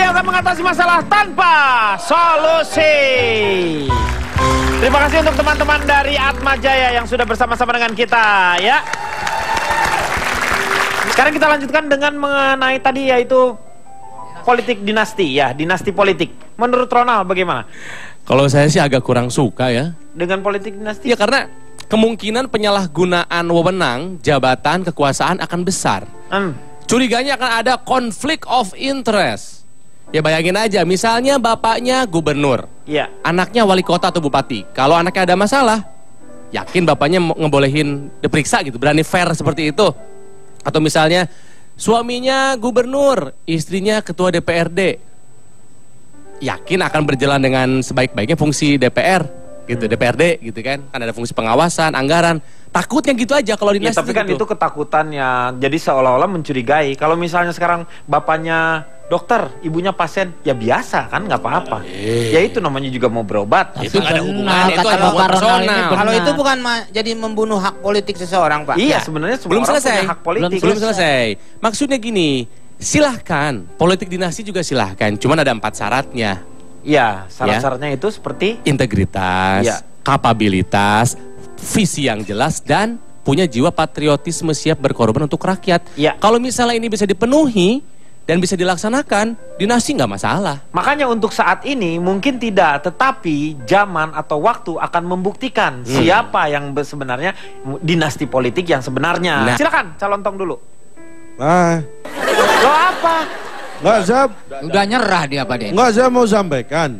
yang akan mengatasi masalah tanpa solusi. Terima kasih untuk teman-teman dari Atma Jaya yang sudah bersama-sama dengan kita ya. Sekarang kita lanjutkan dengan mengenai tadi yaitu politik dinasti ya, dinasti politik. Menurut Ronald bagaimana? Kalau saya sih agak kurang suka ya. Dengan politik dinasti? Ya karena kemungkinan penyalahgunaan wewenang, jabatan, kekuasaan akan besar. Curiganya akan ada konflik of interest. Ya bayangin aja, misalnya bapaknya gubernur, ya, anaknya wali kota atau bupati. Kalau anaknya ada masalah, yakin bapaknya ngebolehin diperiksa gitu, berani fair seperti itu. Atau misalnya suaminya gubernur, istrinya ketua DPRD, yakin akan berjalan dengan sebaik-baiknya fungsi DPR gitu, DPRD gitu kan ada fungsi pengawasan, anggaran. Takutnya gitu aja kalau dinasti. Ya, tapi kan gitu. itu ketakutannya, jadi seolah-olah mencurigai. Kalau misalnya sekarang bapaknya dokter, ibunya pasien, ya biasa kan, nggak apa-apa. Ya itu namanya juga mau berobat. Itu ada hubungan, itu ada hubungan personal. Kalau itu bukan jadi membunuh hak politik seseorang, Pak. Iya, sebenarnya semua belum orang selesai. punya hak politik. Belum selesai. Maksudnya gini, silahkan politik dinasti juga silahkan, cuman ada 4 syaratnya. Iya, syarat-syaratnya itu seperti integritas, ya, kapabilitas, visi yang jelas, dan punya jiwa patriotisme siap berkorban untuk rakyat. Ya. Kalau misalnya ini bisa dipenuhi dan bisa dilaksanakan, dinasti nggak masalah. Makanya untuk saat ini mungkin tidak, tetapi zaman atau waktu akan membuktikan siapa yang sebenarnya dinasti politik yang sebenarnya. Nah. Silakan calon tong dulu. Lo apa? Nggak, saya udah nyerah dia, Pak Den. Nggak, saya mau sampaikan.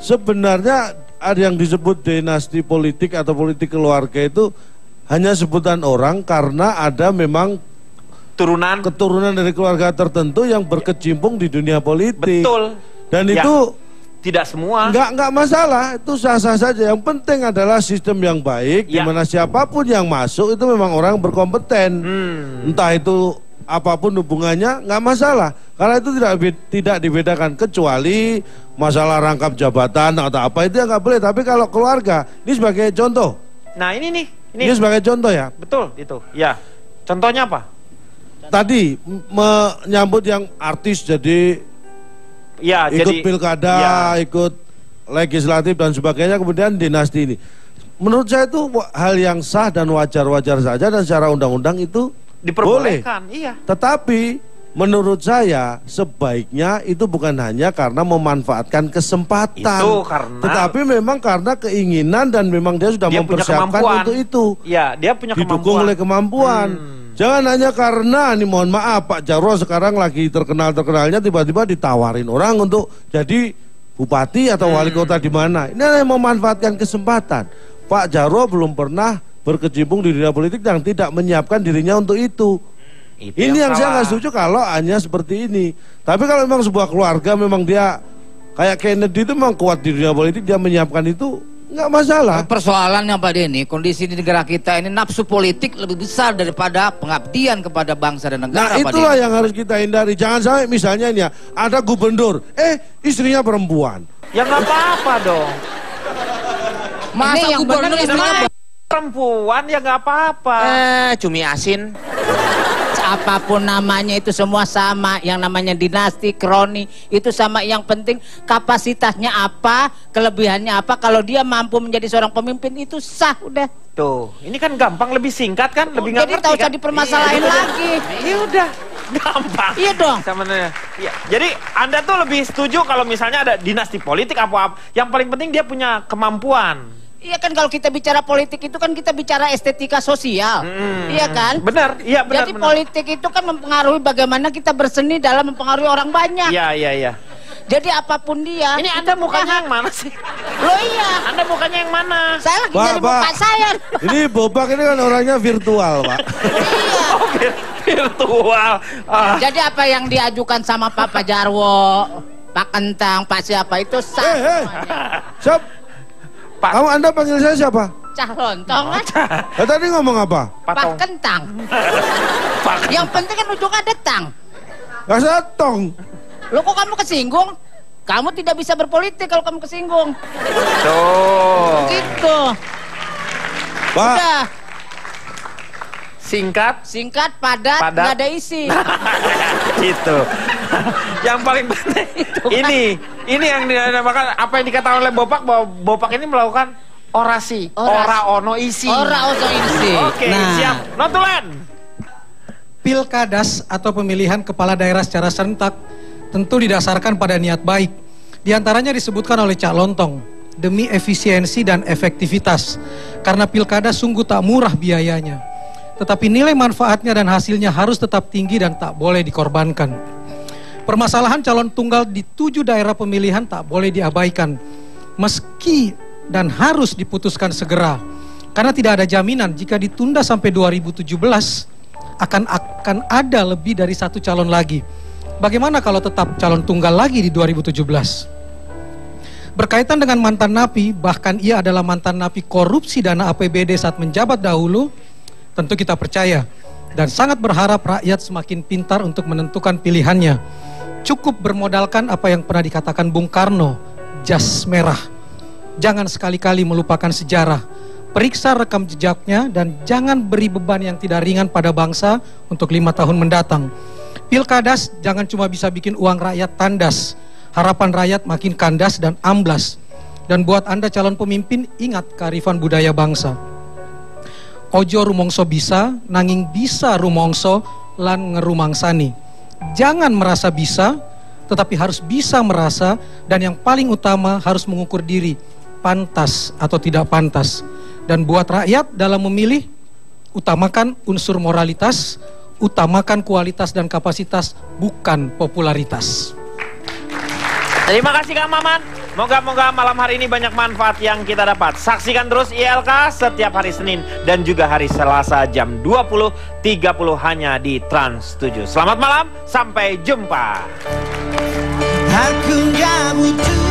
Sebenarnya ada yang disebut dinasti politik atau politik keluarga itu hanya sebutan orang karena ada memang keturunan dari keluarga tertentu yang berkecimpung di dunia politik. Betul. Dan Ya, itu tidak semua. nggak masalah, itu sah-sah saja. Yang penting adalah sistem yang baik, Ya. di mana siapapun yang masuk itu memang orang berkompeten. Entah itu apapun hubungannya, nggak masalah. Karena itu tidak dibedakan, kecuali masalah rangkap jabatan atau apa itu yang nggak boleh. Tapi kalau keluarga, ini sebagai contoh. Nah ini nih. Ini sebagai contoh ya. Betul itu. Ya. Contohnya apa? Tadi menyambut yang artis jadi Ya, ikut jadi pilkada, ya, ikut legislatif dan sebagainya, kemudian dinasti ini. Menurut saya itu hal yang sah dan wajar-wajar saja, dan secara undang-undang itu diperbolehkan. boleh. Iya. Tetapi menurut saya sebaiknya itu bukan hanya karena memanfaatkan kesempatan, Itu karena tetapi memang karena keinginan dan memang dia sudah dia punya mempersiapkan kemampuan untuk itu. Ya, dia punya Didukung kemampuan. oleh kemampuan. Jangan hanya karena, nih mohon maaf, Pak Jarwo sekarang lagi terkenal-terkenalnya tiba-tiba ditawarin orang untuk jadi bupati atau wali kota di mana. Ini hanya memanfaatkan kesempatan. Pak Jarwo belum pernah berkecimpung di dunia politik dan tidak menyiapkan dirinya untuk itu. Ini yang saya nggak setuju kalau hanya seperti ini. Tapi kalau memang sebuah keluarga memang dia kayak Kennedy itu memang kuat di dunia politik, dia menyiapkan itu, nggak masalah. Persoalannya Pak Denny, kondisi di negara kita ini nafsu politik lebih besar daripada pengabdian kepada bangsa dan negara. Nah itulah yang harus kita hindari. Jangan sampai misalnya ini ya, ada gubernur, istrinya perempuan. Ya nggak apa-apa dong. Masa Ini yang gubernur bener istrinya perempuan ya nggak apa-apa. cumi asin. Apapun namanya itu semua sama. Yang namanya dinasti, kroni itu sama. Yang penting kapasitasnya apa, kelebihannya apa. Kalau dia mampu menjadi seorang pemimpin itu sah udah. Tuh, ini kan gampang, lebih singkat kan, lebih nggak Jadi ngerti tak usah kan? dipermasalahin Iya, lagi. Iya udah, gampang. Iya dong. Sebenarnya. Iya. Jadi Anda tuh lebih setuju kalau misalnya ada dinasti politik apa-apa. Yang paling penting dia punya kemampuan. Iya kan, kalau kita bicara politik itu kan kita bicara estetika sosial. Iya kan? Benar, iya benar. Jadi politik itu kan mempengaruhi bagaimana kita berseni dalam mempengaruhi orang banyak. Iya. Jadi apapun dia. Ini Anda mukanya yang mana sih? Loh iya. Anda mukanya yang mana? Saya lagi jadi muka saya. Ini Bobak ini kan orangnya virtual, Pak. Iya. Oh, virtual. Jadi apa yang diajukan sama Pak Jarwo, Pak Kentang, Pak siapa itu sah. Siap. Pak. Anda panggil saya siapa? Cah lontong kan? Tadi ngomong apa? Pak Kentang. Yang penting kan ujungnya detang. Gak setong. Loh kok kamu kesinggung? Kamu tidak bisa berpolitik kalau kamu kesinggung. Tuh. Gitu. Pak. Udah. Singkat, padat, nggak ada isi. Gitu. Yang paling penting ini yang dinamakan apa yang dikatakan oleh Bopak, bahwa Bopak ini melakukan orasi. Ora ono isi. Ora ono isi. Oke, siap. Notulen. Pilkadas atau pemilihan kepala daerah secara serentak tentu didasarkan pada niat baik. Di antaranya disebutkan oleh Cak Lontong, demi efisiensi dan efektivitas. Karena pilkada sungguh tak murah biayanya. Tetapi nilai manfaatnya dan hasilnya harus tetap tinggi dan tak boleh dikorbankan. Permasalahan calon tunggal di 7 daerah pemilihan tak boleh diabaikan. Meski dan harus diputuskan segera. Karena tidak ada jaminan jika ditunda sampai 2017 akan ada lebih dari 1 calon lagi. Bagaimana kalau tetap calon tunggal lagi di 2017? Berkaitan dengan mantan napi, bahkan ia adalah mantan napi korupsi dana APBD saat menjabat dahulu, tentu kita percaya dan sangat berharap rakyat semakin pintar untuk menentukan pilihannya. Cukup bermodalkan apa yang pernah dikatakan Bung Karno, jas merah. Jangan sekali-kali melupakan sejarah. Periksa rekam jejaknya dan jangan beri beban yang tidak ringan pada bangsa untuk 5 tahun mendatang. Pilkadas jangan cuma bisa bikin uang rakyat tandas. Harapan rakyat makin kandas dan amblas. Dan buat Anda calon pemimpin, ingat kearifan budaya bangsa. Ojo rumongso bisa, nanging bisa rumongso lan ngerumangsani. Jangan merasa bisa, tetapi harus bisa merasa, dan yang paling utama harus mengukur diri, pantas atau tidak pantas. Dan buat rakyat dalam memilih, utamakan unsur moralitas, utamakan kualitas dan kapasitas, bukan popularitas. Terima kasih Kang Maman. Moga-moga malam hari ini banyak manfaat yang kita dapat. Saksikan terus ILK setiap hari Senin dan juga hari Selasa jam 20.30 hanya di Trans 7. Selamat malam, sampai jumpa. Aku gak butuh